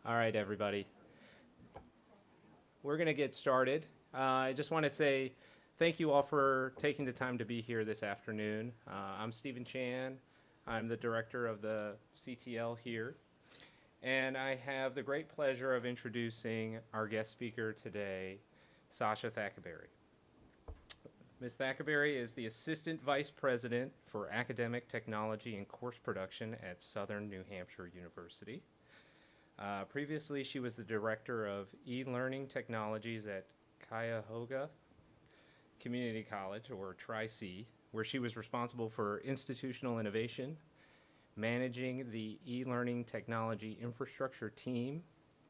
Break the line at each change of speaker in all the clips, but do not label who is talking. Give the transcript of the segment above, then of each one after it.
All right, everybody. We're going to get started. I just want to say thank you all for taking the time to be here this afternoon. I'm Stephen Chan. I'm the director of the CTL here. And I have the great pleasure of introducing our guest speaker today, Sasha Thackaberry. Ms. Thackaberry is the Assistant Vice President for Academic Technology and Course Production at Southern New Hampshire University. Previously, she was the Director of eLearning Technologies at Cuyahoga Community College, or Tri-C, where she was responsible for institutional innovation, managing the eLearning technology infrastructure team,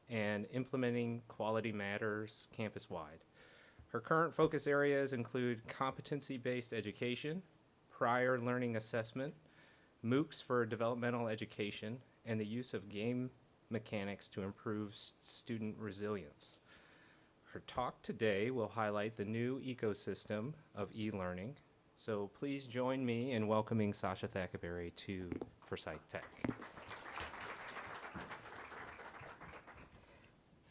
and implementing Quality Matters campus-wide. Her current focus areas include competency-based education, prior learning assessment, MOOCs for developmental education, and the use of game mechanics to improve student resilience. Her talk today will highlight the new ecosystem of e-learning. So please join me in welcoming Sasha Thackaberry to Forsyth Tech.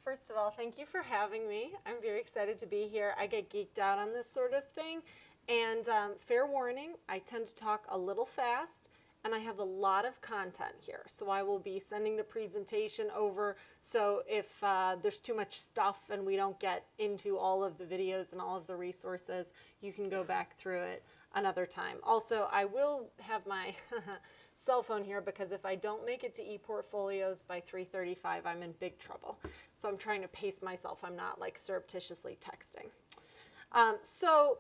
First of all, thank you for having me. I'm very excited to be here. I get geeked out on this sort of thing. And fair warning, I tend to talk a little fast, and I have a lot of content here. So I will be sending the presentation over. So if there's too much stuff and we don't get into all of the videos and all of the resources, you can go back through it another time. Also, I will have my cell phone here because if I don't make it to ePortfolios by 3:35, I'm in big trouble. So I'm trying to pace myself. I'm not like surreptitiously texting. So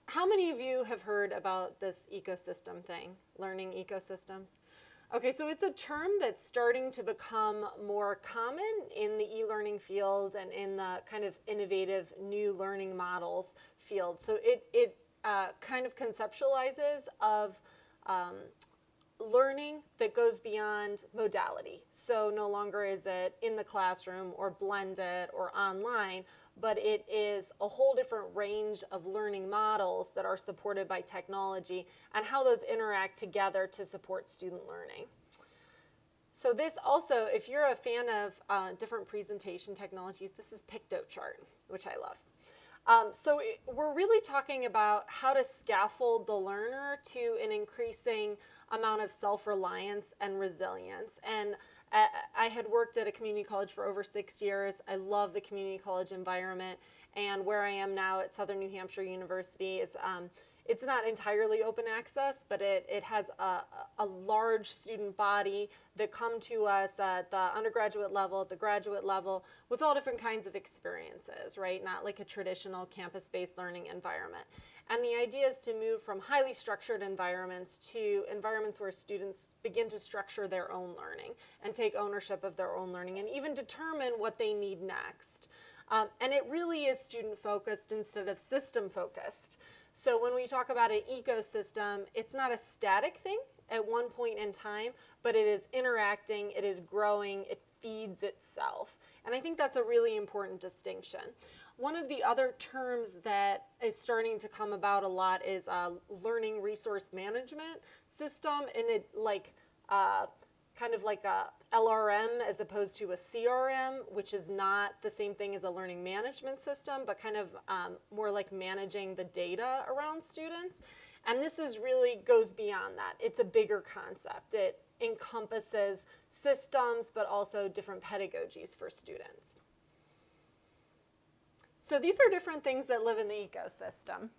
how many of you have heard about this ecosystem thing, learning ecosystems? Okay, so it's a term that's starting to become more common in the e-learning field and in the kind of innovative new learning models field. So it kind of conceptualizes of learning that goes beyond modality. So no longer is it in the classroom or blended or online, but it is a whole different range of learning models that are supported by technology and how those interact together to support student learning. So this also, if you're a fan of different presentation technologies, this is Pictochart, which I love. We're really talking about how to scaffold the learner to an increasing amount of self-reliance and resilience. And I had worked at a community college for over 6 years. I love the community college environment. And where I am now at Southern New Hampshire University is it's not entirely open access, but it has a large student body that come to us at the undergraduate level, at the graduate level, with all different kinds of experiences, right? Not like a traditional campus-based learning environment. And the idea is to move from highly structured environments to environments where students begin to structure their own learning and take ownership of their own learning and even determine what they need next. And it really is student-focused instead of system-focused. So when we talk about an ecosystem, it's not a static thing at one point in time, but it is interacting, it is growing, it feeds itself. And I think that's a really important distinction. One of the other terms that is starting to come about a lot is learning resource management system, and it kind of like a LRM as opposed to a CRM, which is not the same thing as a learning management system, but kind of more like managing the data around students. And this is really goes beyond that. It's a bigger concept. It encompasses systems, but also different pedagogies for students. So these are different things that live in the ecosystem.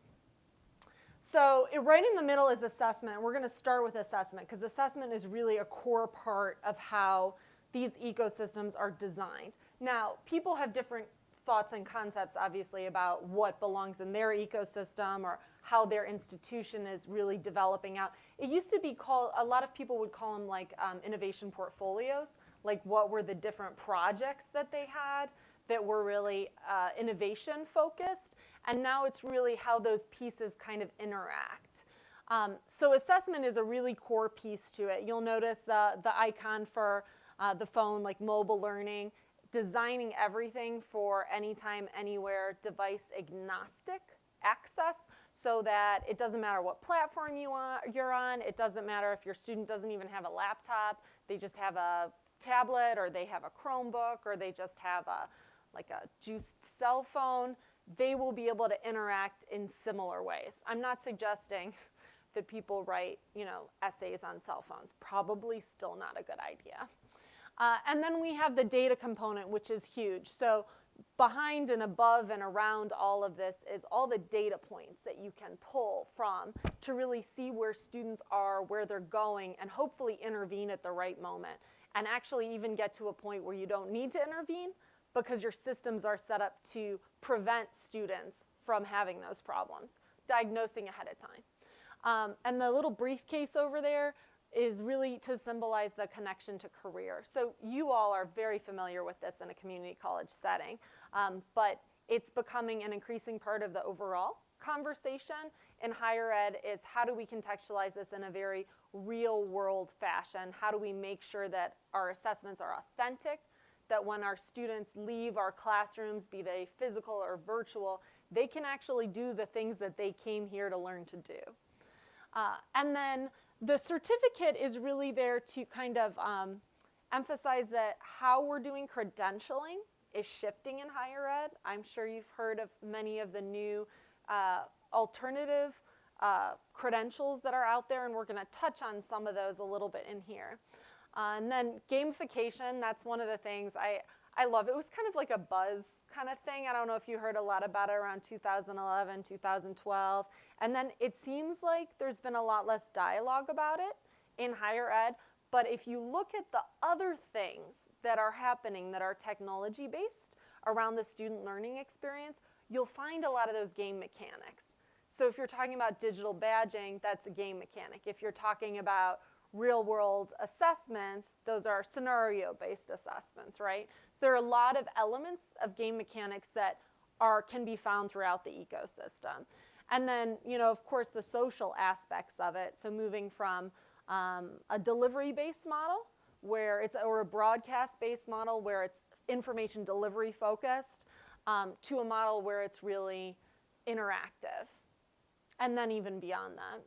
So right in the middle is assessment. We're going to start with assessment because assessment is really a core part of how these ecosystems are designed. Now, people have different thoughts and concepts, obviously, about what belongs in their ecosystem or how their institution is really developing out. It used to be called, a lot of people would call them like innovation portfolios, like what were the different projects that they had that were really innovation focused, and now it's really how those pieces kind of interact. So assessment is a really core piece to it. You'll notice the icon for the phone, like mobile learning, designing everything for anytime, anywhere, device agnostic access so that it doesn't matter what platform you're on, it doesn't matter if your student doesn't even have a laptop, they just have a tablet, or they have a Chromebook, or they just have like a juiced cell phone, they will be able to interact in similar ways. I'm not suggesting that people write, essays on cell phones. Probably still not a good idea. And then we have the data component, which is huge. So behind and above and around all of this is all the data points that you can pull from to really see where students are, where they're going, and hopefully intervene at the right moment. And actually even get to a point where you don't need to intervene because your systems are set up to prevent students from having those problems, diagnosing ahead of time. And the little briefcase over there is really to symbolize the connection to career. So you all are very familiar with this in a community college setting, but it's becoming an increasing part of the overall conversation in higher ed is how do we contextualize this in a very real world fashion? How do we make sure that our assessments are authentic, that when our students leave our classrooms, be they physical or virtual, they can actually do the things that they came here to learn to do. And then the certificate is really there to kind of emphasize that how we're doing credentialing is shifting in higher ed. I'm sure you've heard of many of the new alternative credentials that are out there, and we're going to touch on some of those a little bit in here. And then gamification, that's one of the things I love. It was kind of like a buzz kind of thing. I don't know if you heard a lot about it around 2011, 2012. And then it seems like there's been a lot less dialogue about it in higher ed. But if you look at the other things that are happening that are technology-based around the student learning experience, you'll find a lot of those game mechanics. So if you're talking about digital badging, that's a game mechanic. If you're talking about real-world assessments, those are scenario-based assessments, right? So there are a lot of elements of game mechanics that can be found throughout the ecosystem. And then, of course, the social aspects of it. So moving from a delivery-based model or a broadcast-based model where it's information delivery focused to a model where it's really interactive, and then even beyond that.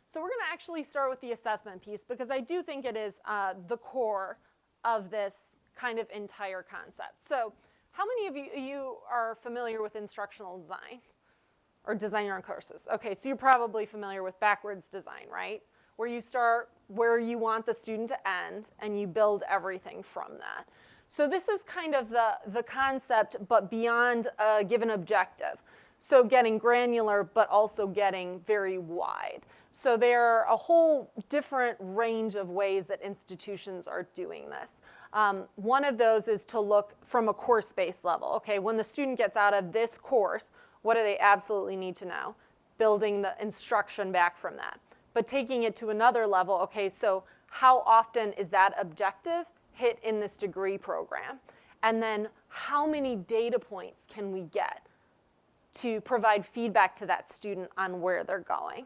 So we're going to actually start with the assessment piece because I do think it is the core of this kind of entire concept. So how many of you are familiar with instructional design or design your own courses? Okay, so you're probably familiar with backwards design, right? Where you start where you want the student to end and you build everything from that. So this is kind of the concept, but beyond a given objective. So getting granular, but also getting very wide. So there are a whole different range of ways that institutions are doing this. One of those is to look from a course-based level. Okay, when the student gets out of this course, what do they absolutely need to know? Building the instruction back from that. But taking it to another level, okay, so how often is that objective hit in this degree program? And then how many data points can we get to provide feedback to that student on where they're going?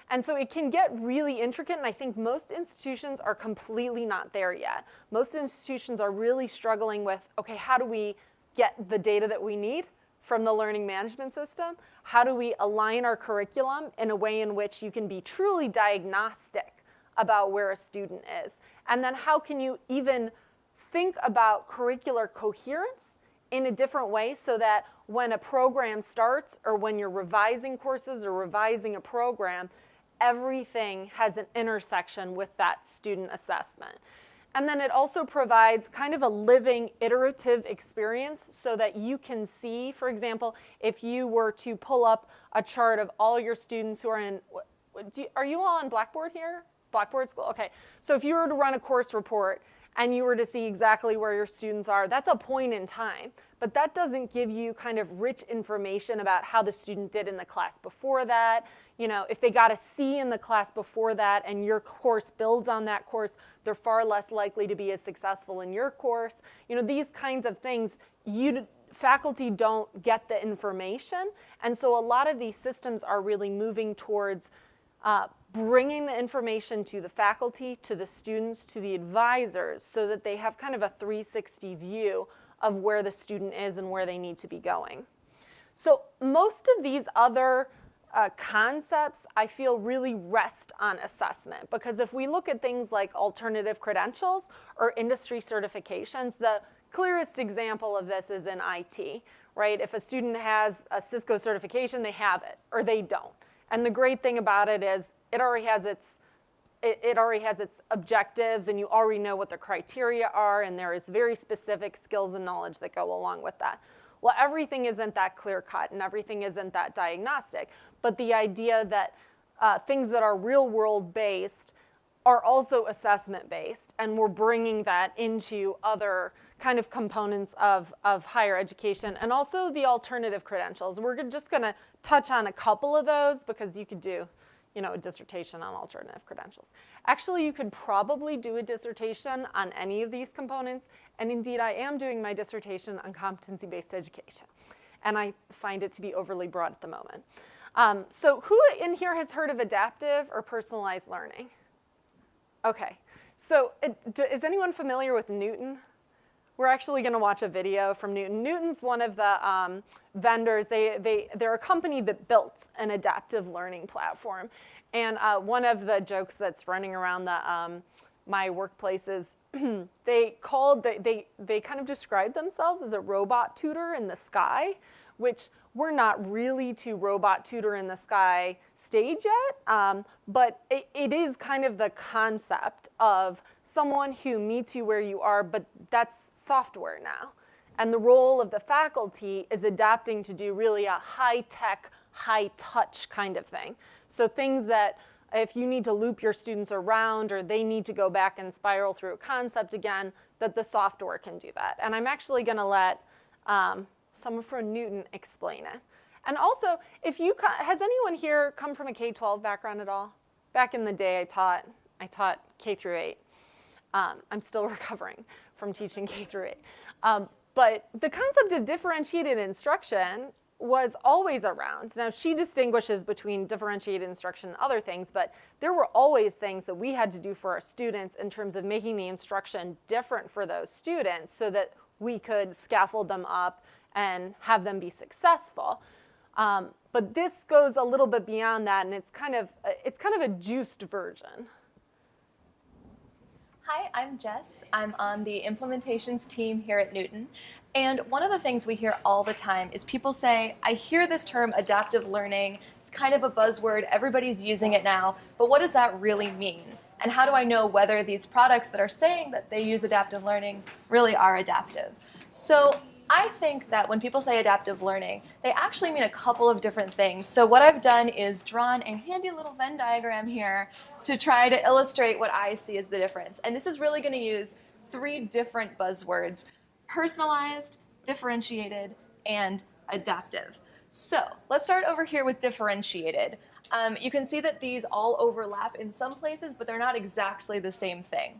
And so it can get really intricate, and I think most institutions are completely not there yet. Most institutions are really struggling with, okay, how do we get the data that we need from the learning management system? How do we align our curriculum in a way in which you can be truly diagnostic about where a student is? And then how can you even think about curricular coherence in a different way so that when a program starts or when you're revising courses or revising a program, everything has an intersection with that student assessment. And then it also provides kind of a living, iterative experience so that you can see, for example, if you were to pull up a chart of all your students who are in, are you all on Blackboard here? Blackboard school? Okay, so if you were to run a course report and you were to see exactly where your students are, that's a point in time. But that doesn't give you kind of rich information about how the student did in the class before that. If they got a C in the class before that and your course builds on that course, they're far less likely to be as successful in your course. These kinds of things, faculty don't get the information. And so a lot of these systems are really moving towards bringing the information to the faculty, to the students, to the advisors, so that they have kind of a 360 view of where the student is and where they need to be going. So most of these other concepts, I feel, really rest on assessment. Because if we look at things like alternative credentials or industry certifications, the clearest example of this is in IT, right? If a student has a Cisco certification, they have it, or they don't. And the great thing about it is it already has its objectives, and you already know what the criteria are, and there is very specific skills and knowledge that go along with that. Well, everything isn't that clear-cut, and everything isn't that diagnostic, but the idea that things that are real-world based are also assessment-based, and we're bringing that into other kind of components of higher education, and also the alternative credentials. We're just gonna touch on a couple of those because you could do, a dissertation on alternative credentials. Actually, you could probably do a dissertation on any of these components, and indeed I am doing my dissertation on competency-based education, and I find it to be overly broad at the moment. So who in here has heard of adaptive or personalized learning? Okay, so is anyone familiar with Newton? We're actually going to watch a video from Newton. Newton's one of the vendors. They're a company that built an adaptive learning platform. And one of the jokes that's running around my workplace is they kind of described themselves as a robot tutor in the sky, which we're not really to robot tutor in the sky stage yet, but it is kind of the concept of someone who meets you where you are, but that's software now. And the role of the faculty is adapting to do really a high-tech, high-touch kind of thing. So things that if you need to loop your students around or they need to go back and spiral through a concept again, that the software can do that. And I'm actually going to let someone from Newton explain it. And also, has anyone here come from a K-12 background at all? Back in the day, I taught K through 8. I'm still recovering from teaching K through 8. But the concept of differentiated instruction was always around. Now, she distinguishes between differentiated instruction and other things, but there were always things that we had to do for our students in terms of making the instruction different for those students so that we could scaffold them up and have them be successful. But this goes a little bit beyond that, and it's kind of a juiced version.
Hi, I'm Jess. I'm on the implementations team here at Newton. And one of the things we hear all the time is people say, I hear this term adaptive learning. It's kind of a buzzword. Everybody's using it now. But what does that really mean? And how do I know whether these products that are saying that they use adaptive learning really are adaptive? So I think that when people say adaptive learning, they actually mean a couple of different things. So what I've done is drawn a handy little Venn diagram here to try to illustrate what I see as the difference. And this is really going to use 3 different buzzwords: personalized, differentiated, and adaptive. So let's start over here with differentiated. You can see that these all overlap in some places, but they're not exactly the same thing.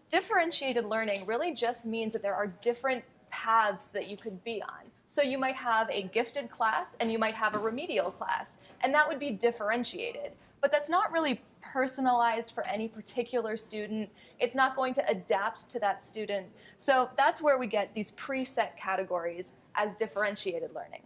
Differentiated learning really just means that there are different paths that you could be on. So you might have a gifted class and you might have a remedial class, and that would be differentiated. But that's not really personalized for any particular student. It's not going to adapt to that student. So that's where we get these preset categories as differentiated learning.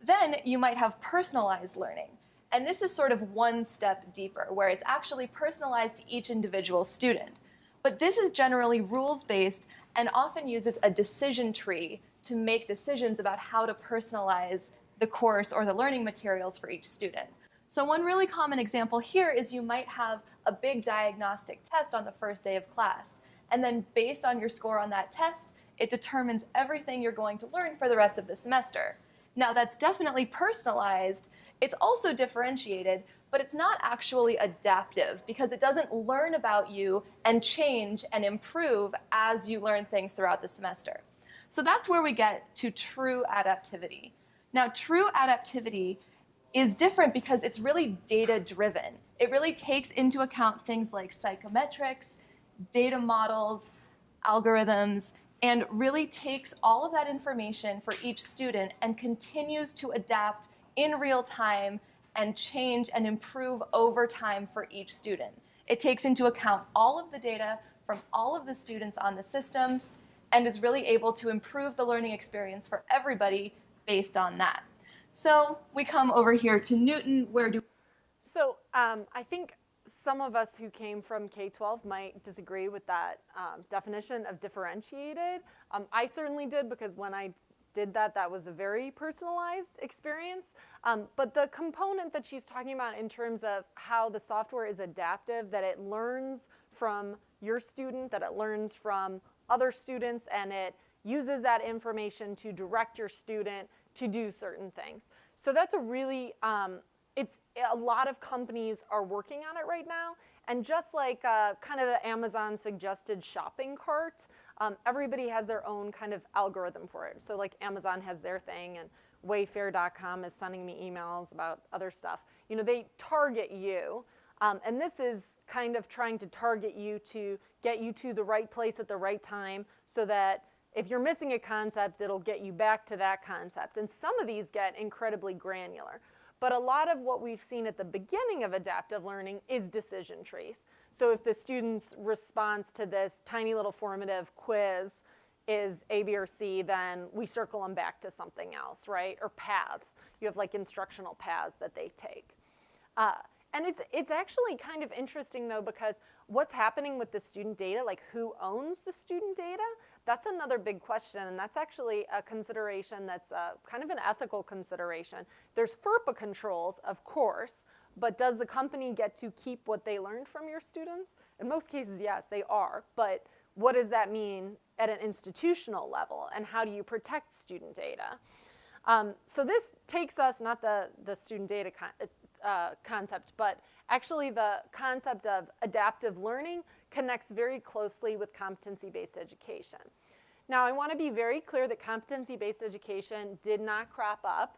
Then you might have personalized learning. And this is sort of one step deeper, where it's actually personalized to each individual student. But this is generally rules-based and often uses a decision tree to make decisions about how to personalize the course or the learning materials for each student. So one really common example here is you might have a big diagnostic test on the first day of class. And then based on your score on that test, it determines everything you're going to learn for the rest of the semester. Now that's definitely personalized. It's also differentiated, but it's not actually adaptive because it doesn't learn about you and change and improve as you learn things throughout the semester. So that's where we get to true adaptivity. Now, true adaptivity is different because it's really data-driven. It really takes into account things like psychometrics, data models, algorithms, and really takes all of that information for each student and continues to adapt in real time and change and improve over time for each student. It takes into account all of the data from all of the students on the system and is really able to improve the learning experience for everybody based on that. So we come over here to Newton, where do
So I think some of us who came from K-12 might disagree with that definition of differentiated. I certainly did, because when I did that, that was a very personalized experience. But the component that she's talking about in terms of how the software is adaptive, that it learns from your student, that it learns from other students, and it uses that information to direct your student to do certain things. So that's a really, a lot of companies are working on it right now. And just like kind of the Amazon suggested shopping cart, everybody has their own kind of algorithm for it. So like Amazon has their thing, and Wayfair.com is sending me emails about other stuff. You know, they target you. And this is kind of trying to target you to get you to the right place at the right time, so that if you're missing a concept, it'll get you back to that concept. And some of these get incredibly granular. But a lot of what we've seen at the beginning of adaptive learning is decision trees. So if the student's response to this tiny little formative quiz is A, B, or C, then we circle them back to something else, right? Or paths. You have like instructional paths that they take. And it's actually kind of interesting, though, because what's happening with the student data, like who owns the student data, that's another big question, and that's actually a consideration that's kind of an ethical consideration. There's FERPA controls, of course, but does the company get to keep what they learned from your students? In most cases, yes, they are, but what does that mean at an institutional level, and how do you protect student data? So this takes us, not the student data concept, but actually the concept of adaptive learning connects very closely with competency-based education. Now, I want to be very clear that competency-based education did not crop up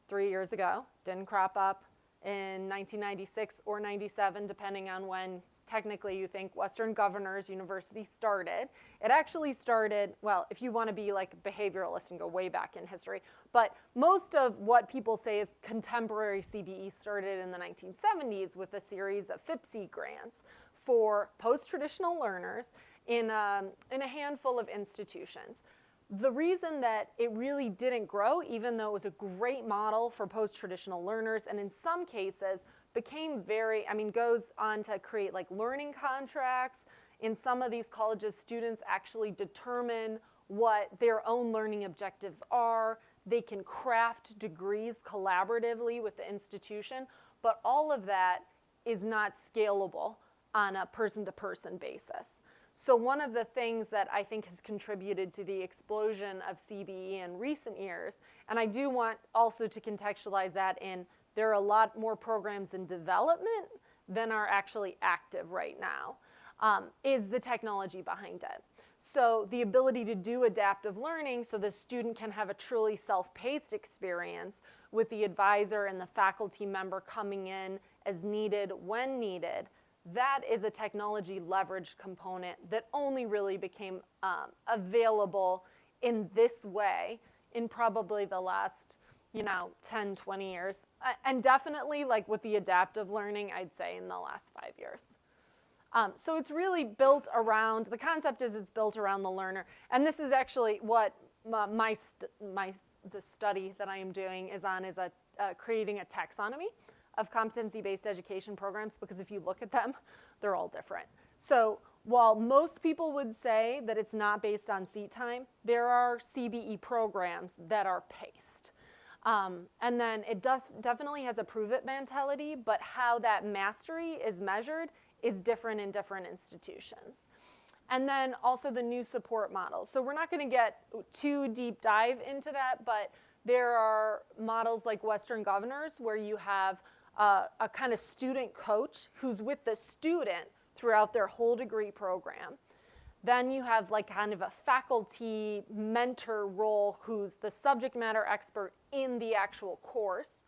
3 years ago, didn't crop up in 1996 or 97, depending on when technically you think Western Governors University started. It actually started, well, if you want to be like a behavioralist and go way back in history, but most of what people say is contemporary CBE started in the 1970s with a series of FIPSE grants for post-traditional learners in a handful of institutions. The reason that it really didn't grow, even though it was a great model for post-traditional learners, and in some cases became goes on to create like learning contracts. In some of these colleges, students actually determine what their own learning objectives are. They can craft degrees collaboratively with the institution, but all of that is not scalable on a person-to-person basis. So one of the things that I think has contributed to the explosion of CBE in recent years, and I do want also to contextualize that in there are a lot more programs in development than are actually active right now, is the technology behind it. So the ability to do adaptive learning so the student can have a truly self-paced experience with the advisor and the faculty member coming in as needed when needed, that is a technology leveraged component that only really became available in this way in probably the last 10, 20 years. And definitely like with the adaptive learning, I'd say in the last 5 years. So it's really built around, the concept is it's built around the learner. And this is actually what the study that I am doing is on, is creating a taxonomy of competency-based education programs, because if you look at them, they're all different. So while most people would say that it's not based on seat time, there are CBE programs that are paced. And then it definitely has a prove-it mentality, but how that mastery is measured is different in different institutions. And then also the new support models. So we're not going to get too deep dive into that, but there are models like Western Governors where you have a kind of student coach who's with the student throughout their whole degree program. Then you have like kind of a faculty mentor role who's the subject matter expert in the actual course.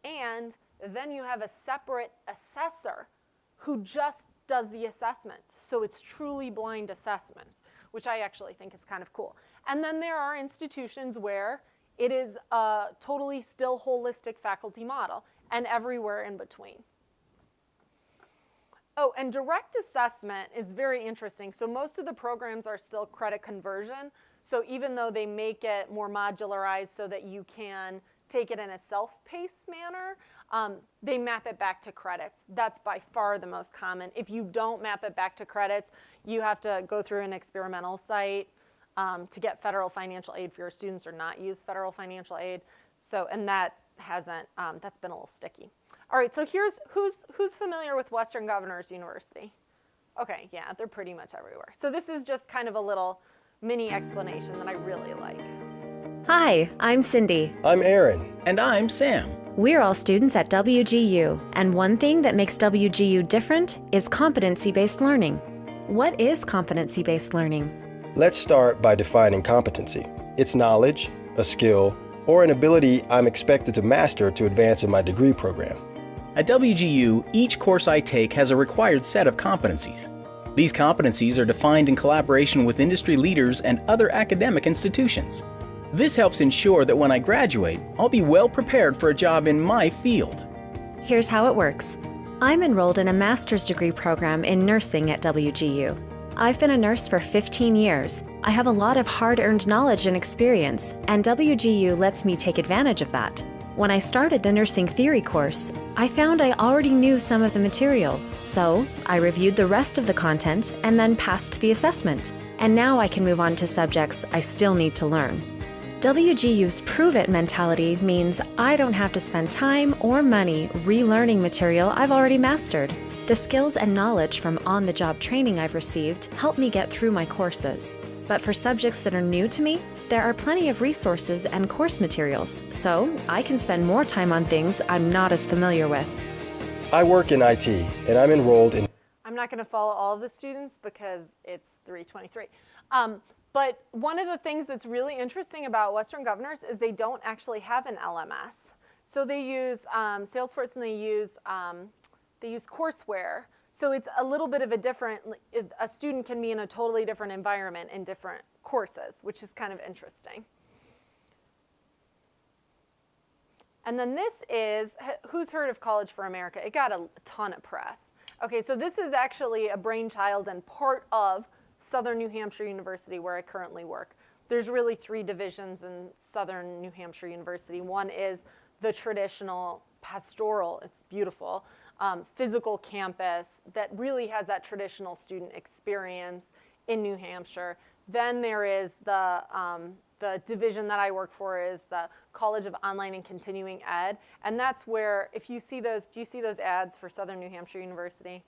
And then you have a separate assessor who just does the assessments. So it's truly blind assessments, which I actually think is kind of cool. And then there are institutions where it is a totally still holistic faculty model, and everywhere in between. Oh, and direct assessment is very interesting. So most of the programs are still credit conversion. So even though they make it more modularized so that you can take it in a self-paced manner, they map it back to credits. That's by far the most common. If you don't map it back to credits, you have to go through an experimental site to get federal financial aid for your students or not use federal financial aid. So, and that hasn't, that's been a little sticky. All right, so here's, who's familiar with Western Governors University? Okay, yeah, they're pretty much everywhere. So this is just kind of a little mini explanation that I really like.
Hi, I'm Cindy.
I'm Aaron.
And I'm Sam.
We're all students at WGU, and one thing that makes WGU different is competency-based learning. What is competency-based learning?
Let's start by defining competency. It's knowledge, a skill, or an ability I'm expected to master to advance in my degree program.
At WGU, each course I take has a required set of competencies. These competencies are defined in collaboration with industry leaders and other academic institutions. This helps ensure that when I graduate, I'll be well prepared for a job in my field.
Here's how it works. I'm enrolled in a master's degree program in nursing at WGU. I've been a nurse for 15 years. I have a lot of hard-earned knowledge and experience, and WGU lets me take advantage of that. When I started the nursing theory course, I found I already knew some of the material, so I reviewed the rest of the content and then passed the assessment. And now I can move on to subjects I still need to learn. WGU's Prove It mentality means I don't have to spend time or money relearning material I've already mastered. The skills and knowledge from on-the-job training I've received help me get through my courses. But for subjects that are new to me, there are plenty of resources and course materials, so I can spend more time on things I'm not as familiar with.
I work in IT, and I'm enrolled in...
I'm not going to follow all of the students because it's 3:23. But one of the things that's really interesting about Western Governors is they don't actually have an LMS. So they use Salesforce and they use courseware. So it's a little bit of a different, a student can be in a totally different environment in different courses, which is kind of interesting. And then this is, who's heard of College for America? It got a ton of press. Okay, so this is actually a brainchild and part of Southern New Hampshire University, where I currently work. There's really 3 divisions in Southern New Hampshire University. One is the traditional pastoral, it's beautiful, physical campus that really has that traditional student experience in New Hampshire. Then there is the division that I work for is the College of Online and Continuing Ed. And that's where, if you see those, do you see those ads for Southern New Hampshire University?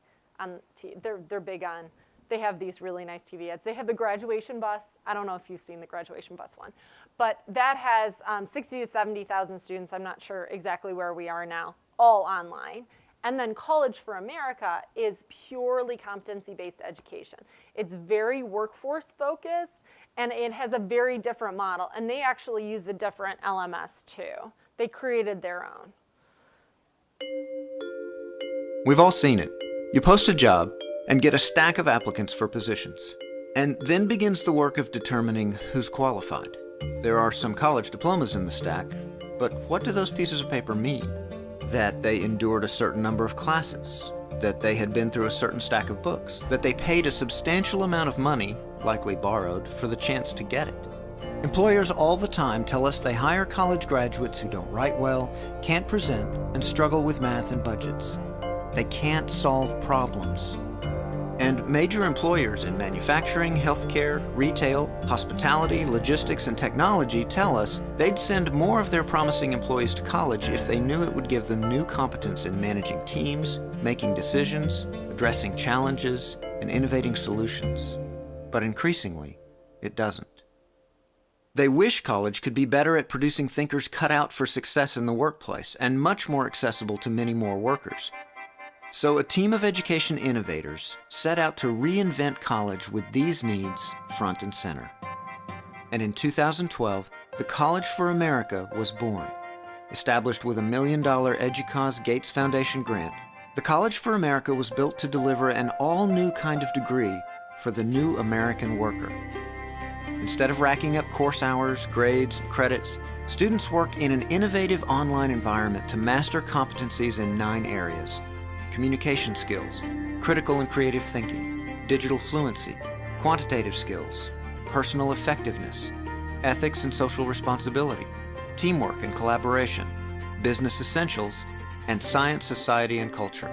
They're big on. They have these really nice TV ads. They have the graduation bus. I don't know if you've seen the graduation bus one. But that has 60 to 70,000 students. I'm not sure exactly where we are now, all online. And then College for America is purely competency-based education. It's very workforce focused, and it has a very different model. And they actually use a different LMS too. They created their own.
We've all seen it. You post a job and get a stack of applicants for positions. And then begins the work of determining who's qualified. There are some college diplomas in the stack, but what do those pieces of paper mean? That they endured a certain number of classes, that they had been through a certain stack of books, that they paid a substantial amount of money, likely borrowed, for the chance to get it. Employers all the time tell us they hire college graduates who don't write well, can't present, and struggle with math and budgets. They can't solve problems. And major employers in manufacturing, healthcare, retail, hospitality, logistics, and technology tell us they'd send more of their promising employees to college if they knew it would give them new competence in managing teams, making decisions, addressing challenges, and innovating solutions. But increasingly, it doesn't. They wish college could be better at producing thinkers cut out for success in the workplace and much more accessible to many more workers. So a team of education innovators set out to reinvent college with these needs front and center. And in 2012, the College for America was born. Established with $1 million EDUCAUSE Gates Foundation grant, the College for America was built to deliver an all-new kind of degree for the new American worker. Instead of racking up course hours, grades, and credits, students work in an innovative online environment to master competencies in 9 areas. Communication skills, critical and creative thinking, digital fluency, quantitative skills, personal effectiveness, ethics and social responsibility, teamwork and collaboration, business essentials, and science, society, and culture.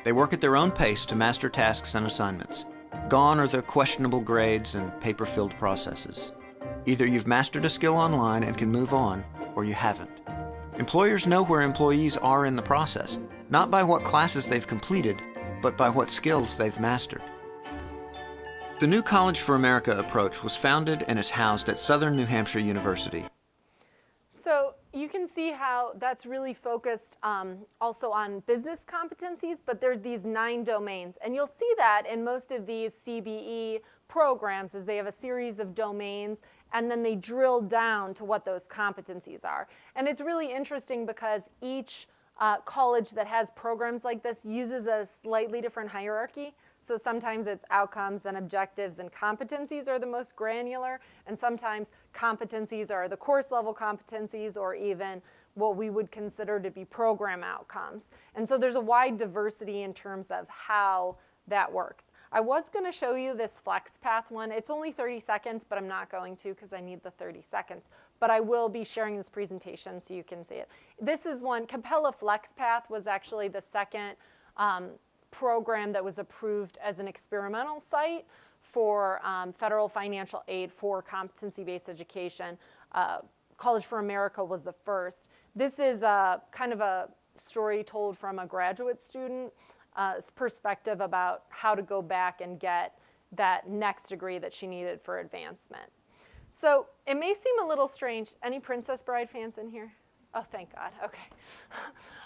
They work at their own pace to master tasks and assignments. Gone are the questionable grades and paper-filled processes. Either you've mastered a skill online and can move on, or you haven't. Employers know where employees are in the process, not by what classes they've completed, but by what skills they've mastered. The new College for America approach was founded and is housed at Southern New Hampshire University.
So you can see how that's really focused also on business competencies, but there's these 9 domains. And you'll see that in most of these CBE programs is they have a series of domains and then they drill down to what those competencies are. And it's really interesting because each college that has programs like this uses a slightly different hierarchy. So sometimes it's outcomes, then objectives, and competencies are the most granular, and sometimes competencies are the course level competencies or even what we would consider to be program outcomes. And so there's a wide diversity in terms of how that works. I was going to show you this FlexPath one. It's only 30 seconds, but I'm not going to because I need the 30 seconds. But I will be sharing this presentation so you can see it. This is one. Capella FlexPath was actually the second program that was approved as an experimental site for federal financial aid for competency-based education. College for America was the first. This is kind of a story told from a graduate student perspective about how to go back and get that next degree that she needed for advancement. So it may seem a little strange. Any Princess Bride fans in here? Oh, thank God. Okay.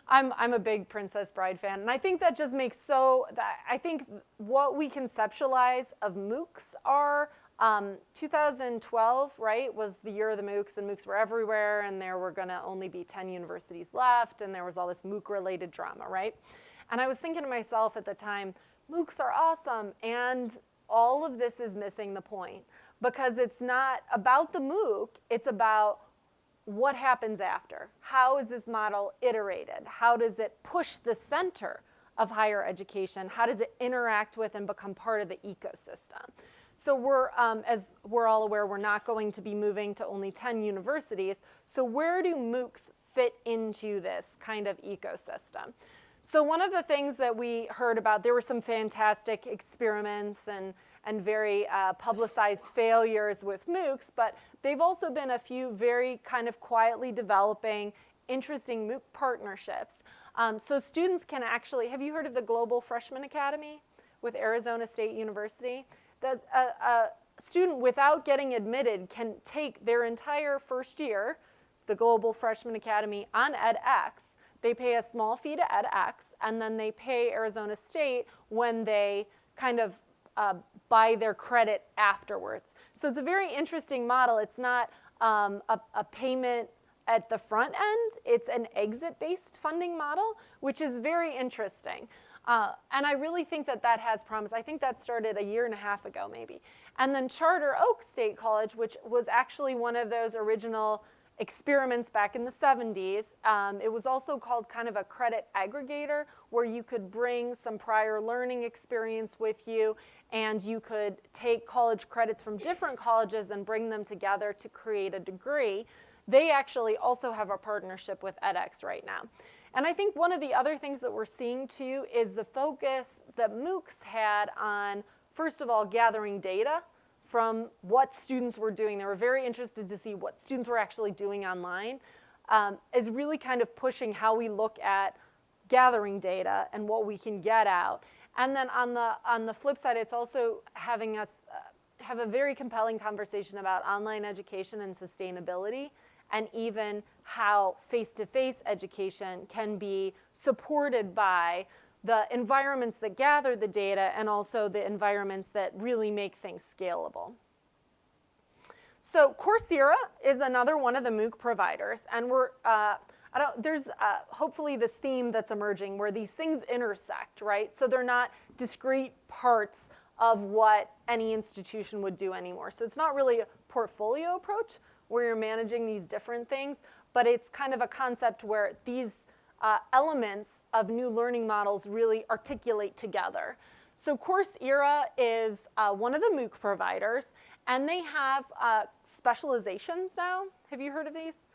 I'm a big Princess Bride fan, and I think that just makes I think what we conceptualize of MOOCs are 2012, right, was the year of the MOOCs, and MOOCs were everywhere, and there were going to only be 10 universities left, and there was all this MOOC-related drama, right? And I was thinking to myself at the time, MOOCs are awesome, and all of this is missing the point, because it's not about the MOOC, it's about what happens after. How is this model iterated? How does it push the center of higher education? How does it interact with and become part of the ecosystem? So we're, as we're all aware, we're not going to be moving to only 10 universities. So where do MOOCs fit into this kind of ecosystem? So one of the things that we heard about, there were some fantastic experiments and very publicized failures with MOOCs, but they've also been a few very kind of quietly developing, interesting MOOC partnerships. So students can actually, have you heard of the Global Freshman Academy with Arizona State University? A student without getting admitted can take their entire first year, the Global Freshman Academy, on edX. They pay a small fee to edX, and then they pay Arizona State when they kind of buy their credit afterwards. So it's a very interesting model. It's not a payment at the front end. It's an exit-based funding model, which is very interesting. And I really think that that has promise. I think that started a year and a half ago, maybe. And then Charter Oak State College, which was actually one of those original experiments back in the 70s. It was also called kind of a credit aggregator, where you could bring some prior learning experience with you, and you could take college credits from different colleges and bring them together to create a degree. They actually also have a partnership with edX right now. And I think one of the other things that we're seeing too is the focus that MOOCs had on, first of all, gathering data from what students were doing. They were very interested to see what students were actually doing online, is really kind of pushing how we look at gathering data and what we can get out. And then on the flip side, it's also having us have a very compelling conversation about online education and sustainability, and even how face-to-face education can be supported by the environments that gather the data and also the environments that really make things scalable. So Coursera is another one of the MOOC providers, and there's hopefully this theme that's emerging where these things intersect, right? So they're not discrete parts of what any institution would do anymore. So it's not really a portfolio approach where you're managing these different things, but it's kind of a concept where these elements of new learning models really articulate together. So Coursera is one of the MOOC providers, and they have specializations now. Have you heard of these?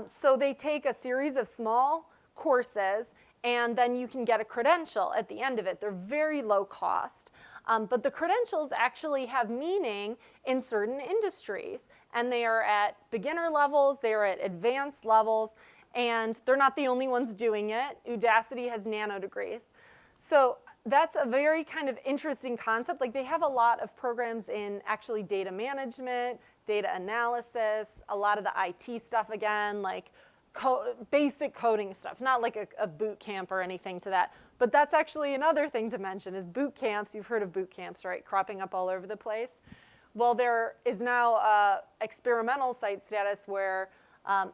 So they take a series of small courses, and then you can get a credential at the end of it. They're very low cost. But the credentials actually have meaning in certain industries, and they are at beginner levels, they are at advanced levels, and they're not the only ones doing it. Udacity has nano degrees. So that's a very kind of interesting concept. Like, they have a lot of programs in actually data management, data analysis, a lot of the IT stuff again, like basic coding stuff, not like a boot camp or anything to that. But that's actually another thing to mention is boot camps. You've heard of boot camps, right? Cropping up all over the place. Well, there is now experimental site status where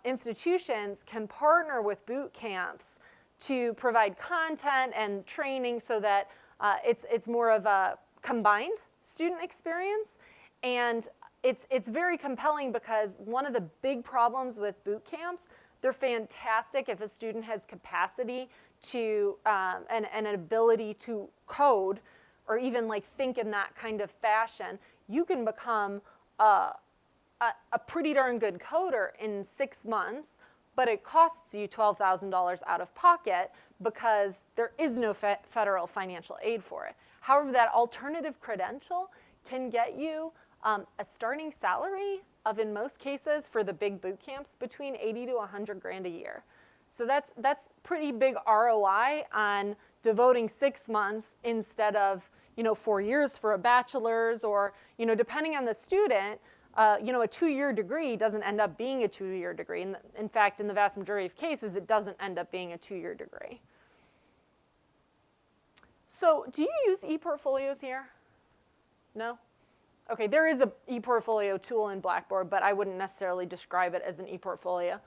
institutions can partner with boot camps to provide content and training so that it's more of a combined student experience. And it's very compelling because one of the big problems with boot camps, they're fantastic if a student has capacity to and an ability to code or even like think in that kind of fashion. You can become a pretty darn good coder in 6 months, but it costs you $12,000 out of pocket because there is no federal financial aid for it. However, that alternative credential can get you a starting salary of, in most cases, for the big boot camps, between 80 to 100 grand a year. So that's pretty big ROI on devoting 6 months instead of 4 years for a bachelor's, or depending on the student, a 2-year degree doesn't end up being a 2-year degree. In fact, in the vast majority of cases, it doesn't end up being a 2-year degree. So do you use ePortfolios here? No? Okay, there is an ePortfolio tool in Blackboard, but I wouldn't necessarily describe it as an ePortfolio.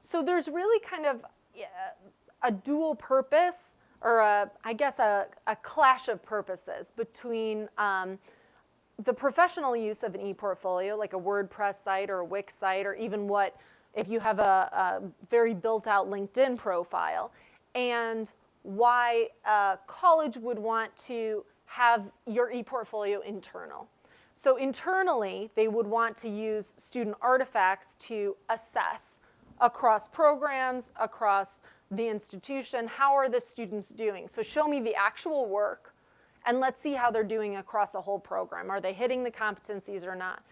So there's really kind of a dual purpose, or I guess a clash of purposes between the professional use of an ePortfolio, like a WordPress site or a Wix site, or even if you have a very built-out LinkedIn profile, and why a college would want to have your ePortfolio internal. So internally, they would want to use student artifacts to assess across programs, across the institution, how are the students doing? So show me the actual work, and let's see how they're doing across a whole program. Are they hitting the competencies or not?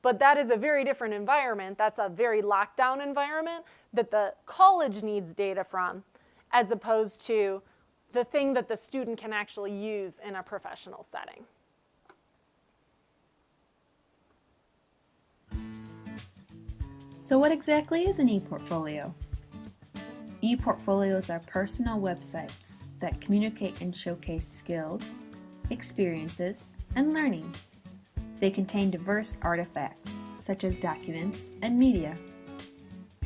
But that is a very different environment. That's a very locked down environment that the college needs data from, as opposed to the thing that the student can actually use in a professional setting.
So what exactly is an ePortfolio? ePortfolios are personal websites that communicate and showcase skills, experiences, and learning. They contain diverse artifacts, such as documents and media.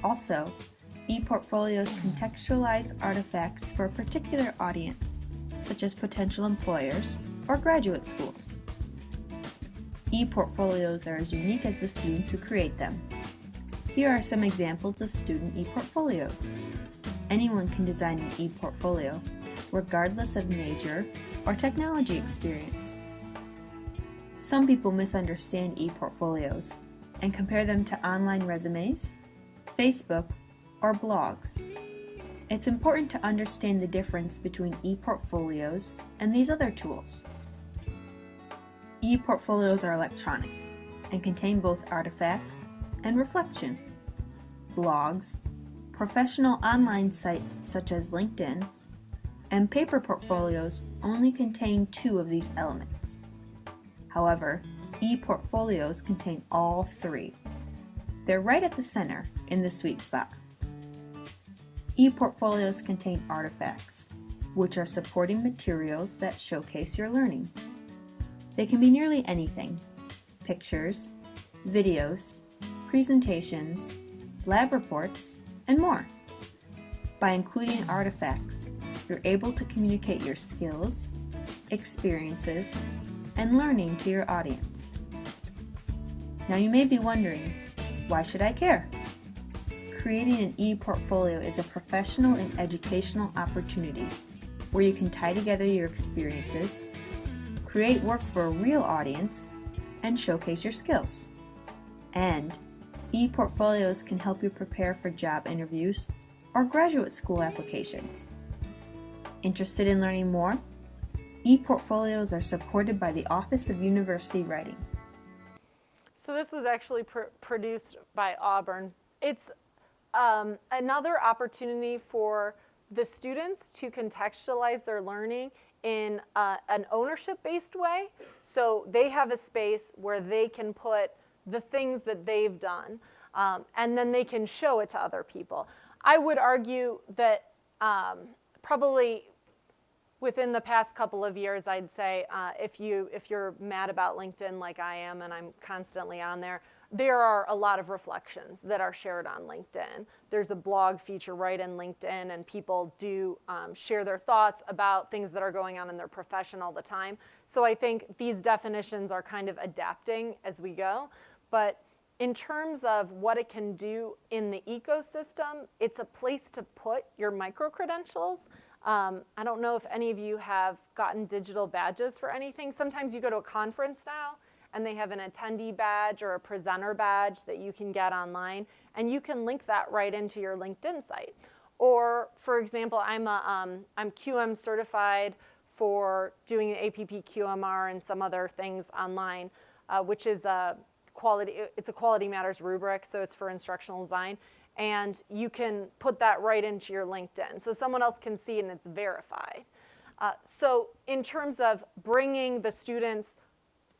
Also, ePortfolios contextualize artifacts for a particular audience, such as potential employers or graduate schools. ePortfolios are as unique as the students who create them. Here are some examples of student ePortfolios. Anyone can design an ePortfolio, regardless of major or technology experience. Some people misunderstand ePortfolios and compare them to online resumes, Facebook, or blogs. It's important to understand the difference between ePortfolios and these other tools. ePortfolios are electronic and contain both artifacts and reflection. Blogs, professional online sites such as LinkedIn, and paper portfolios only contain 2 of these elements. However, ePortfolios contain all 3. They're right at the center in the sweet spot. ePortfolios contain artifacts, which are supporting materials that showcase your learning. They can be nearly anything: pictures, videos, presentations, lab reports, and more. By including artifacts, you're able to communicate your skills, experiences, and learning to your audience. Now you may be wondering, why should I care? Creating an ePortfolio is a professional and educational opportunity where you can tie together your experiences, create work for a real audience, and showcase your skills. And E-portfolios can help you prepare for job interviews or graduate school applications. Interested in learning more? E-portfolios are supported by the Office of University Writing.
So this was actually produced by Auburn. It's another opportunity for the students to contextualize their learning in an ownership-based way. So they have a space where they can put the things that they've done, and then they can show it to other people. I would argue that probably within the past couple of years, I'd say if you're mad about LinkedIn like I am, and I'm constantly on there, there are a lot of reflections that are shared on LinkedIn. There's a blog feature right in LinkedIn, and people do share their thoughts about things that are going on in their profession all the time. So I think these definitions are kind of adapting as we go. But in terms of what it can do in the ecosystem, it's a place to put your micro-credentials. I don't know if any of you have gotten digital badges for anything. Sometimes you go to a conference now, and they have an attendee badge or a presenter badge that you can get online, and you can link that right into your LinkedIn site. Or, for example, I'm QM certified for doing the APP QMR and some other things online, which is it's a Quality Matters rubric, so it's for instructional design. And you can put that right into your LinkedIn. So someone else can see it and it's verified. So in terms of bringing the students'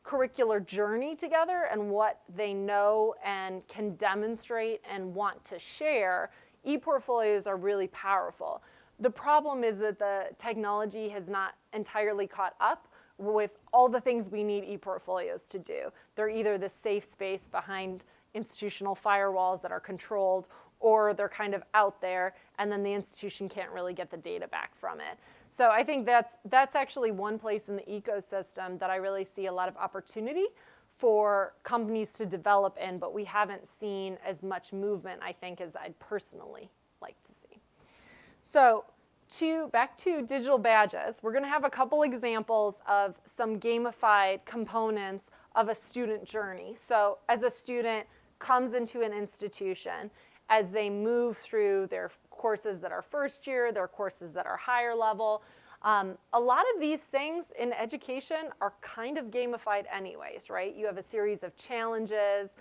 curricular journey together and what they know and can demonstrate and want to share, e-portfolios are really powerful. The problem is that the technology has not entirely caught up with all the things we need e-portfolios to do. They're either the safe space behind institutional firewalls that are controlled, or they're kind of out there, and then the institution can't really get the data back from it. So I think that's actually one place in the ecosystem that I really see a lot of opportunity for companies to develop in, but we haven't seen as much movement, I think, as I'd personally like to see. So back to digital badges, we're going to have a couple examples of some gamified components of a student journey. So as a student comes into an institution, as they move through their courses that are first year, their courses that are higher level, a lot of these things in education are kind of gamified anyways, right? You have a series of challenges.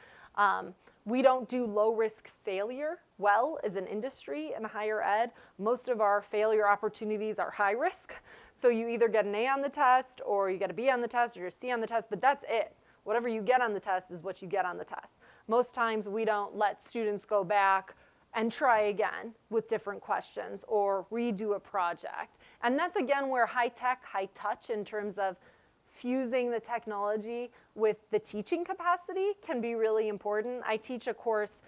We don't do low-risk failure well as an industry in higher ed. Most of our failure opportunities are high risk. So you either get an A on the test, or you get a B on the test, or you're a C on the test, but that's it. Whatever you get on the test is what you get on the test. Most times we don't let students go back and try again with different questions or redo a project. And that's again where high tech, high touch in terms of fusing the technology with the teaching capacity can be really important. I teach a course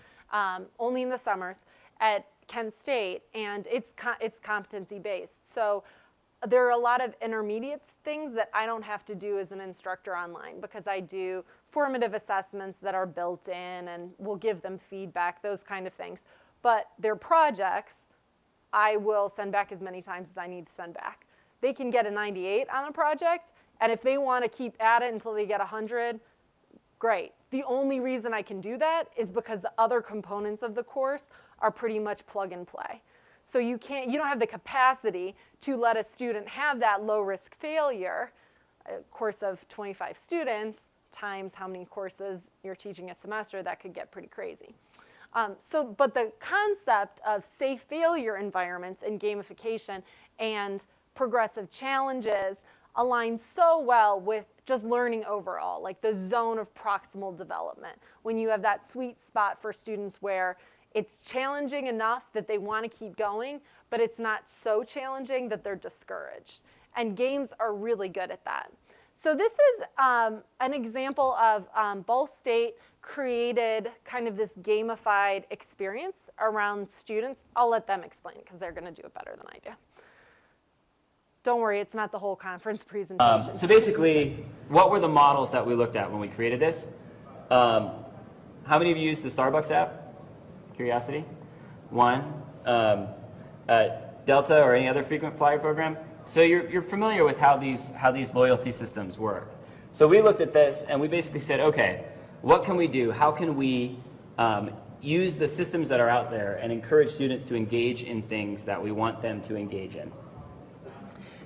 only in the summers at Kent State, and it's competency-based. So there are a lot of intermediate things that I don't have to do as an instructor online because I do formative assessments that are built in and will give them feedback, those kind of things. But their projects, I will send back as many times as I need to send back. They can get a 98 on a project, and if they want to keep at it until they get 100, great. The only reason I can do that is because the other components of the course are pretty much plug and play. So you don't have the capacity to let a student have that low-risk failure, a course of 25 students times how many courses you're teaching a semester, that could get pretty crazy. But the concept of safe failure environments in gamification and progressive challenges aligns so well with just learning overall, like the zone of proximal development. When you have that sweet spot for students where it's challenging enough that they want to keep going, but it's not so challenging that they're discouraged. And games are really good at that. So this is an example of Ball State created kind of this gamified experience around students. I'll let them explain because they're going to do it better than I do. Don't worry, it's not the whole conference presentation.
So basically, what were the models that we looked at when we created this? How many of you used the Starbucks app? Curiosity? One. Delta or any other frequent flyer program? So you're familiar with how these loyalty systems work. So we looked at this and we basically said, okay, what can we do? How can we use the systems that are out there and encourage students to engage in things that we want them to engage in.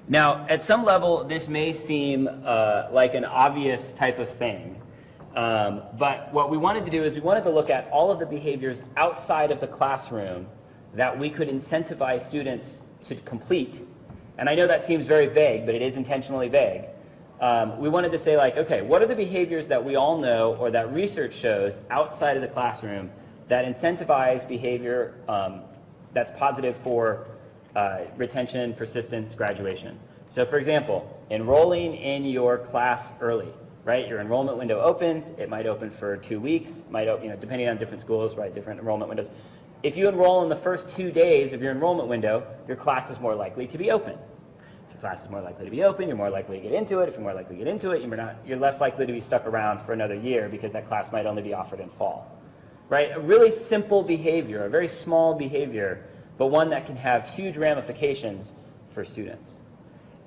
Now, at some level, this may seem like an obvious type of thing, but what we wanted to do is we wanted to look at all of the behaviors outside of the classroom that we could incentivize students to complete. And I know that seems very vague, but it is intentionally vague. We wanted to say, like, okay, what are the behaviors that we all know or that research shows outside of the classroom that incentivize behavior that's positive for retention, persistence, graduation? So for example, enrolling in your class early, right? Your enrollment window opens. It might open for 2 weeks, might open, depending on different schools, right? Different enrollment windows. If you enroll in the first 2 days of your enrollment window, your class is more likely to be open. If your class is more likely to be open, you're more likely to get into it. If you're more likely to get into it, you're less likely to be stuck around for another year because that class might only be offered in fall. Right? A really simple behavior, a very small behavior, but one that can have huge ramifications for students.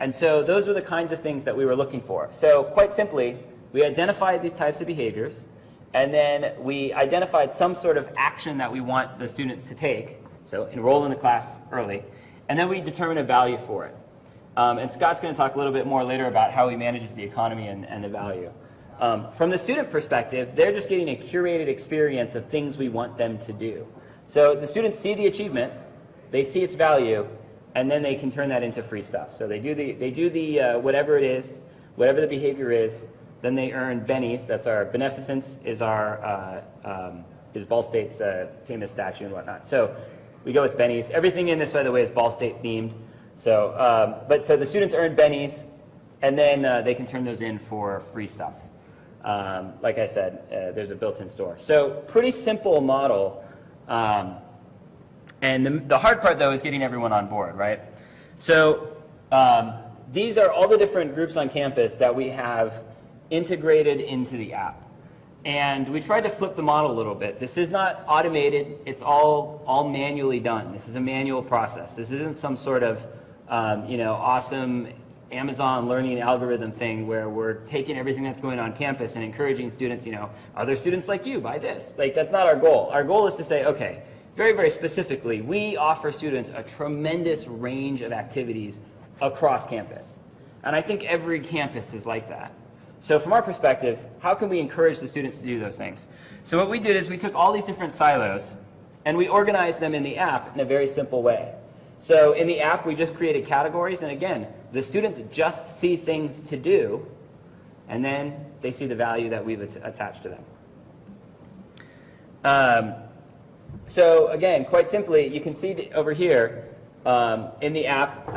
And so those were the kinds of things that we were looking for. So quite simply, we identified these types of behaviors, and then we identified some sort of action that we want the students to take, so enroll in the class early, and then we determined a value for it. And Scott's going to talk a little bit more later about how he manages the economy and the value. From the student perspective, they're just getting a curated experience of things we want them to do. So the students see the achievement, they see its value, and then they can turn that into free stuff. So they do the whatever it is, whatever the behavior is, then they earn bennies. That's our beneficence is Ball State's famous statue and whatnot. So we go with bennies. Everything in this, by the way, is Ball State themed. So, so the students earn bennies, and then they can turn those in for free stuff. Like I said, there's a built-in store. So pretty simple model. And the hard part, though, is getting everyone on board, right? So these are all the different groups on campus that we have integrated into the app. And we tried to flip the model a little bit. This is not automated. It's all manually done. This is a manual process. This isn't some sort of awesome Amazon learning algorithm thing where we're taking everything that's going on campus and encouraging students, other students like you, buy this. Like, that's not our goal. Our goal is to say, okay, very, very specifically, we offer students a tremendous range of activities across campus. And I think every campus is like that. So from our perspective, how can we encourage the students to do those things? So what we did is we took all these different silos and we organized them in the app in a very simple way. So in the app, we just created categories, and again, the students just see things to do, and then they see the value that we've attached to them. So again, quite simply, you can see over here in the app,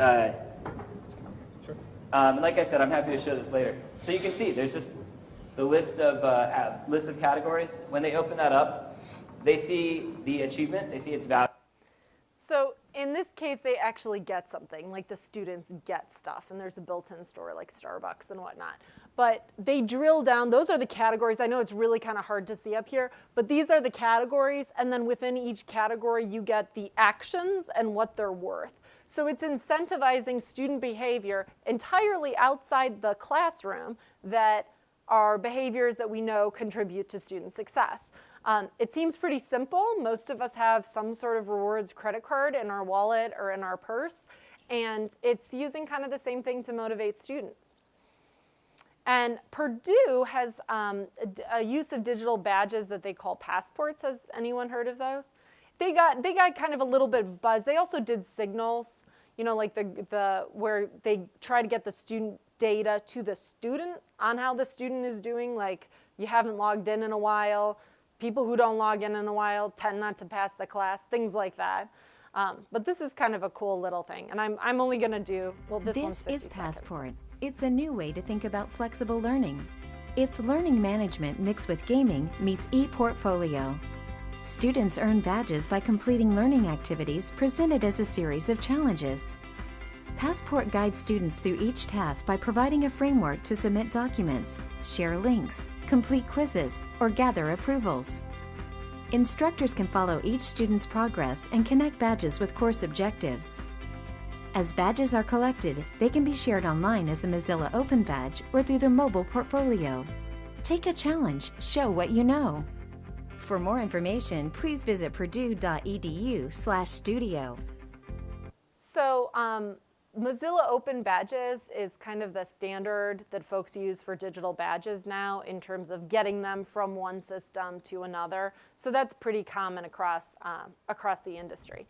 like I said, I'm happy to show this later. So you can see there's just the list of categories. When they open that up, they see the achievement, they see its value.
So in this case, they actually get something, like the students get stuff, and there's a built-in store like Starbucks and whatnot. But they drill down, those are the categories. I know it's really kind of hard to see up here, but these are the categories, and then within each category, you get the actions and what they're worth. So it's incentivizing student behavior entirely outside the classroom that are behaviors that we know contribute to student success. It seems pretty simple. Most of us have some sort of rewards credit card in our wallet or in our purse, and it's using kind of the same thing to motivate students. And Purdue has a use of digital badges that they call passports. Has anyone heard of those? They got kind of a little bit of buzz. They also did signals, like the where they try to get the student data to the student on how the student is doing, like you haven't logged in a while. People who don't log in a while tend not to pass the class, things like that. But this is kind of a cool little thing. And I'm only going to do, this one's 50
This is
seconds.
Passport. It's a new way to think about flexible learning. It's learning management mixed with gaming meets e-portfolio. Students earn badges by completing learning activities presented as a series of challenges. Passport guides students through each task by providing a framework to submit documents, share links, complete quizzes, or gather approvals. Instructors can follow each student's progress and connect badges with course objectives. As badges are collected, they can be shared online as a Mozilla Open badge or through the mobile portfolio. Take a challenge, show what you know. For more information, please visit purdue.edu/studio.
So Mozilla Open Badges is kind of the standard that folks use for digital badges now in terms of getting them from one system to another. So that's pretty common across the industry.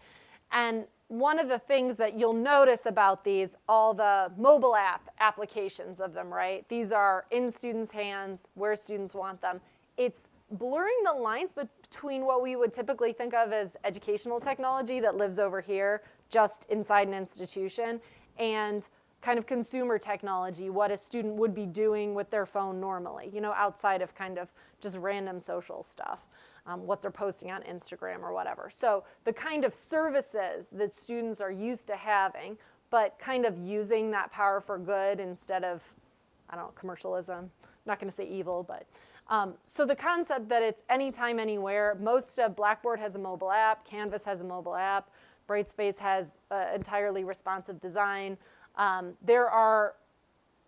And one of the things that you'll notice about these, all the mobile applications of them, right? These are in students' hands, where students want them. It's blurring the lines between what we would typically think of as educational technology that lives over here, just inside an institution, and kind of consumer technology, what a student would be doing with their phone normally, outside of kind of just random social stuff, what they're posting on Instagram or whatever. So the kind of services that students are used to having, but kind of using that power for good instead of, commercialism. I'm not going to say evil, but so the concept that it's anytime, anywhere, most of Blackboard has a mobile app, Canvas has a mobile app, Brightspace has entirely responsive design. There are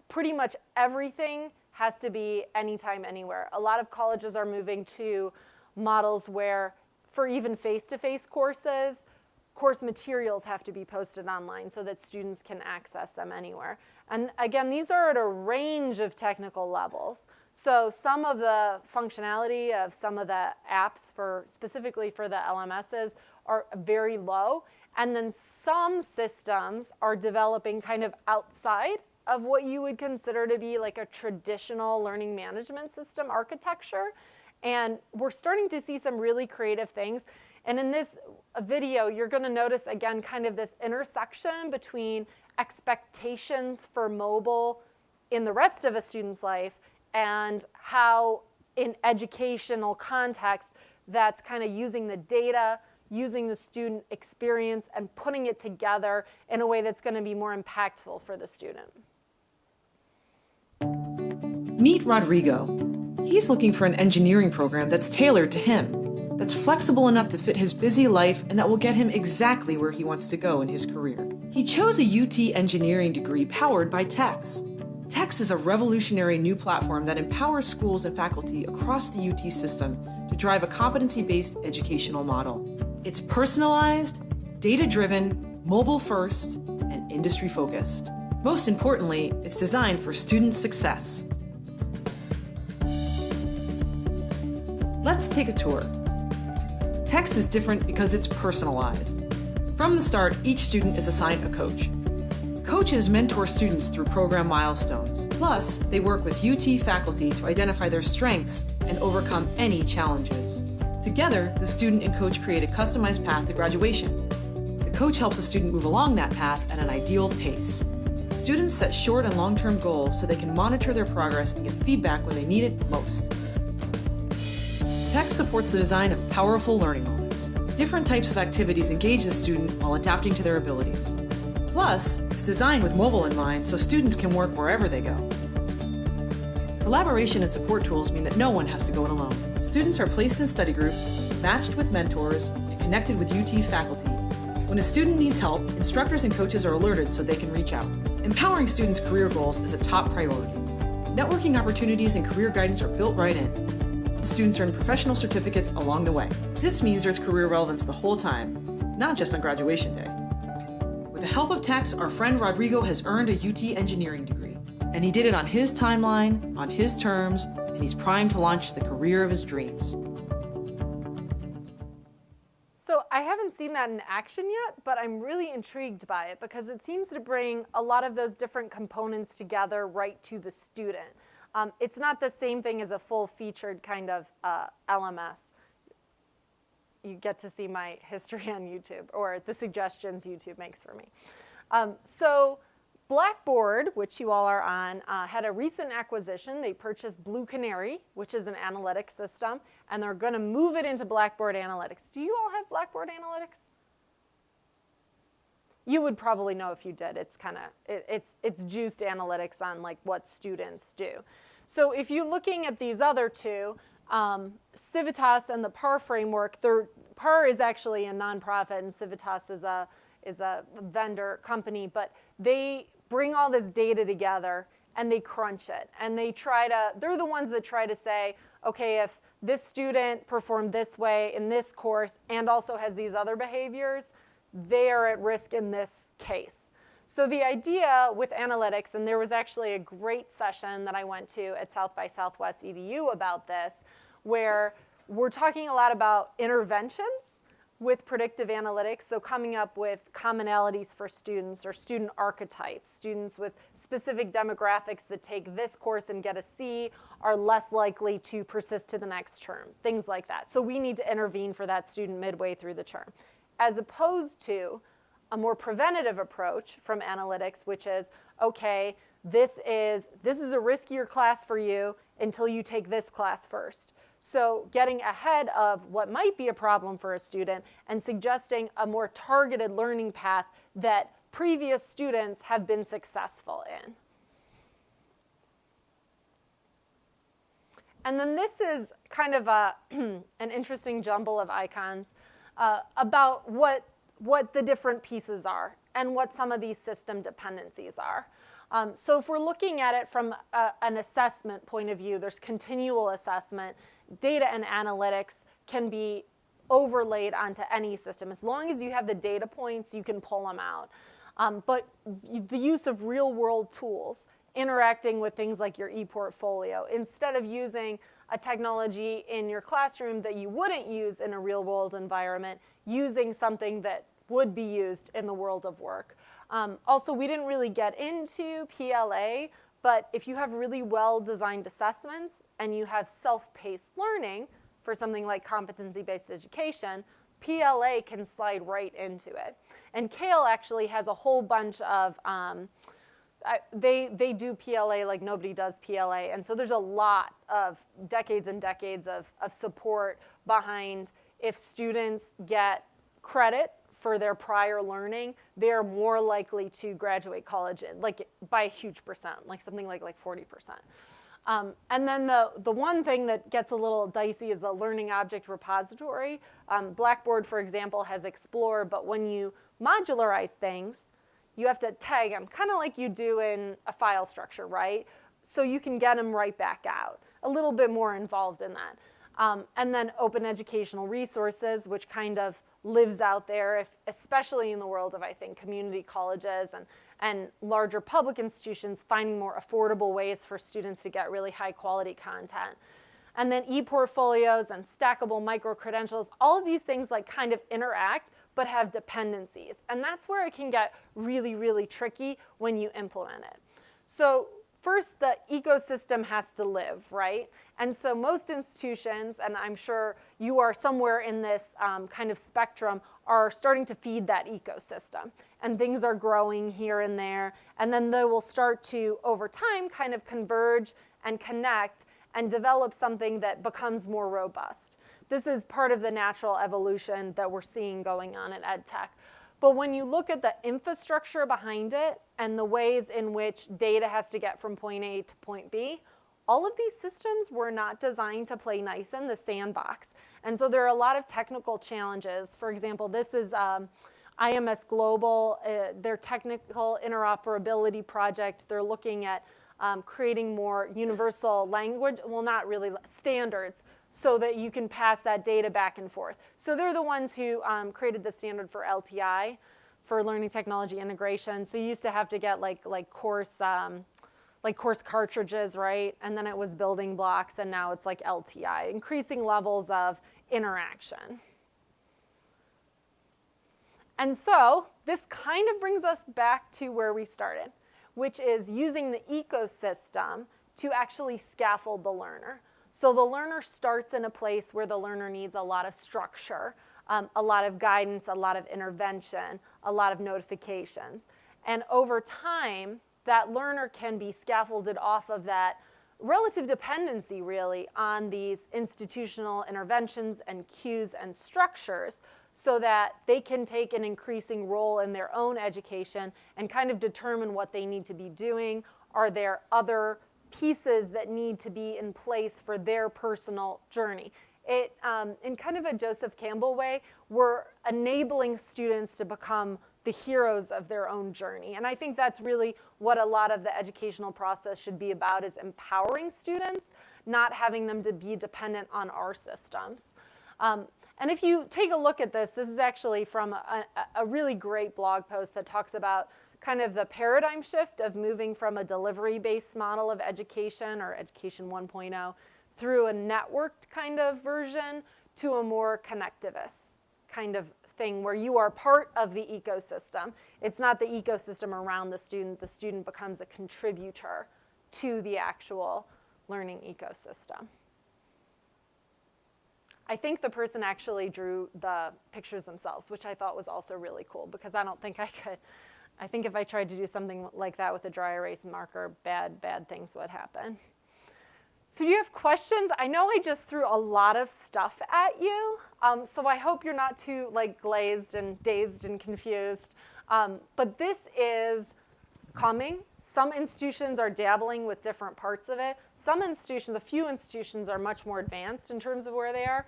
pretty much everything has to be anytime, anywhere. A lot of colleges are moving to models where, for even face-to-face courses, course materials have to be posted online so that students can access them anywhere. And again, these are at a range of technical levels. So some of the functionality of some of the apps specifically for the LMSs are very low. And then some systems are developing kind of outside of what you would consider to be like a traditional learning management system architecture. And we're starting to see some really creative things. And in this video, you're going to notice, again, kind of this intersection between expectations for mobile in the rest of a student's life and how, in educational context, that's kind of using the data, using the student experience, and putting it together in a way that's going to be more impactful for the student.
Meet Rodrigo. He's looking for an engineering program that's tailored to him, that's flexible enough to fit his busy life, and that will get him exactly where he wants to go in his career. He chose a UT engineering degree powered by TEX. TEX is a revolutionary new platform that empowers schools and faculty across the UT system to drive a competency-based educational model. It's personalized, data-driven, mobile-first, and industry-focused. Most importantly, it's designed for student success. Let's take a tour. TEX is different because it's personalized. From the start, each student is assigned a coach. Coaches mentor students through program milestones. Plus, they work with UT faculty to identify their strengths and overcome any challenges. Together, the student and coach create a customized path to graduation. The coach helps a student move along that path at an ideal pace. Students set short and long-term goals so they can monitor their progress and get feedback when they need it most. TEX supports the design of powerful learning moments. Different types of activities engage the student while adapting to their abilities. Plus, it's designed with mobile in mind so students can work wherever they go. Collaboration and support tools mean that no one has to go it alone. Students are placed in study groups, matched with mentors, and connected with UT faculty. When a student needs help, instructors and coaches are alerted so they can reach out. Empowering students' career goals is a top priority. Networking opportunities and career guidance are built right in. Students earn professional certificates along the way. This means there's career relevance the whole time, not just on graduation day. With the help of TEX, our friend Rodrigo has earned a UT engineering degree. And he did it on his timeline, on his terms, and he's primed to launch the career of his dreams.
So I haven't seen that in action yet, but I'm really intrigued by it because it seems to bring a lot of those different components together right to the student. It's not the same thing as a full-featured kind of LMS. You get to see my history on YouTube, or the suggestions YouTube makes for me. So Blackboard, which you all are on, had a recent acquisition. They purchased Blue Canary, which is an analytics system, and they're going to move it into Blackboard Analytics. Do you all have Blackboard Analytics? You would probably know if you did. It's kind of it's juiced analytics on like what students do. So if you're looking at these other two, Civitas and the PAR framework, PAR is actually a nonprofit and Civitas is a vendor company, but they bring all this data together and they crunch it. And they're the ones that try to say, okay, if this student performed this way in this course and also has these other behaviors, they are at risk in this case. So the idea with analytics, and there was actually a great session that I went to at South by Southwest EDU about this, where we're talking a lot about interventions with predictive analytics, so coming up with commonalities for students or student archetypes. Students with specific demographics that take this course and get a C are less likely to persist to the next term, things like that. So we need to intervene for that student midway through the term, as opposed to a more preventative approach from analytics, which is, okay, this is a riskier class for you until you take this class first. So getting ahead of what might be a problem for a student and suggesting a more targeted learning path that previous students have been successful in. And then this is kind of an interesting jumble of icons about what the different pieces are and what some of these system dependencies are. So if we're looking at it from an assessment point of view, there's continual assessment. Data and analytics can be overlaid onto any system. As long as you have the data points, you can pull them out. But the use of real-world tools, interacting with things like your e-portfolio, instead of using a technology in your classroom that you wouldn't use in a real-world environment, using something that would be used in the world of work. Also, we didn't really get into PLA, but if you have really well-designed assessments and you have self-paced learning for something like competency-based education, PLA can slide right into it. And CALE actually has a whole bunch of, they do PLA like nobody does PLA. And so there's a lot of decades and decades of support behind if students get credit for their prior learning, they're more likely to graduate college like by a huge percent, like something like 40%. And then the one thing that gets a little dicey is the learning object repository. Blackboard, for example, has Explore, but when you modularize things, you have to tag them, kind of like you do in a file structure, right? So you can get them right back out. A little bit more involved in that. And then open educational resources, which kind of lives out there, especially in the world of, I think, community colleges and larger public institutions, finding more affordable ways for students to get really high quality content. And then e-portfolios and stackable micro-credentials, all of these things like kind of interact but have dependencies. And that's where it can get really, really tricky when you implement it. So first, the ecosystem has to live, right? And so most institutions, and I'm sure you are somewhere in this kind of spectrum, are starting to feed that ecosystem. And things are growing here and there. And then they will start to, over time, kind of converge and connect and develop something that becomes more robust. This is part of the natural evolution that we're seeing going on at EdTech. But when you look at the infrastructure behind it and the ways in which data has to get from point A to point B, all of these systems were not designed to play nice in the sandbox. And so there are a lot of technical challenges. For example, this is IMS Global, their technical interoperability project. They're looking at creating more universal language, well, not really, standards, so that you can pass that data back and forth. So they're the ones who created the standard for LTI, for learning technology integration. So you used to have to get like course cartridges, right? And then it was building blocks, and now it's like LTI, increasing levels of interaction. And so this kind of brings us back to where we started, which is using the ecosystem to actually scaffold the learner. So the learner starts in a place where the learner needs a lot of structure, a lot of guidance, a lot of intervention, a lot of notifications. And over time, that learner can be scaffolded off of that relative dependency, really, on these institutional interventions and cues and structures, so that they can take an increasing role in their own education and kind of determine what they need to be doing. Are there other pieces that need to be in place for their personal journey? In kind of a Joseph Campbell way, we're enabling students to become the heroes of their own journey. And I think that's really what a lot of the educational process should be about, is empowering students, not having them to be dependent on our systems. And if you take a look at this is actually from a really great blog post that talks about kind of the paradigm shift of moving from a delivery-based model of education, or Education 1.0, through a networked kind of version to a more connectivist kind of thing where you are part of the ecosystem. It's not the ecosystem around the student becomes a contributor to the actual learning ecosystem. I think the person actually drew the pictures themselves, which I thought was also really cool, because I don't think I could. I think if I tried to do something like that with a dry erase marker, bad things would happen. So do you have questions? I know I just threw a lot of stuff at you, so I hope you're not too glazed and dazed and confused. But this is coming. Some institutions are dabbling with different parts of it. Some institutions, a few institutions, are much more advanced in terms of where they are.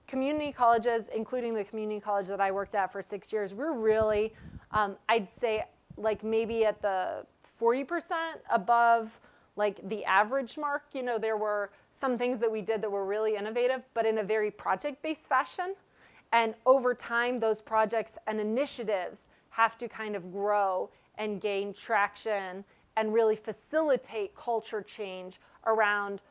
Community colleges, including the community college that I worked at for 6 years, we're really, I'd say, maybe at the 40% above the average mark. There were some things that we did that were really innovative, but in a very project-based fashion. And over time, those projects and initiatives have to kind of grow and gain traction and really facilitate culture change around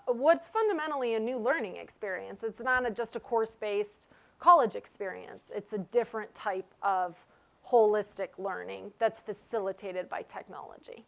what's fundamentally a new learning experience. It's not just a course-based college experience. It's a different type of holistic learning that's facilitated by technology.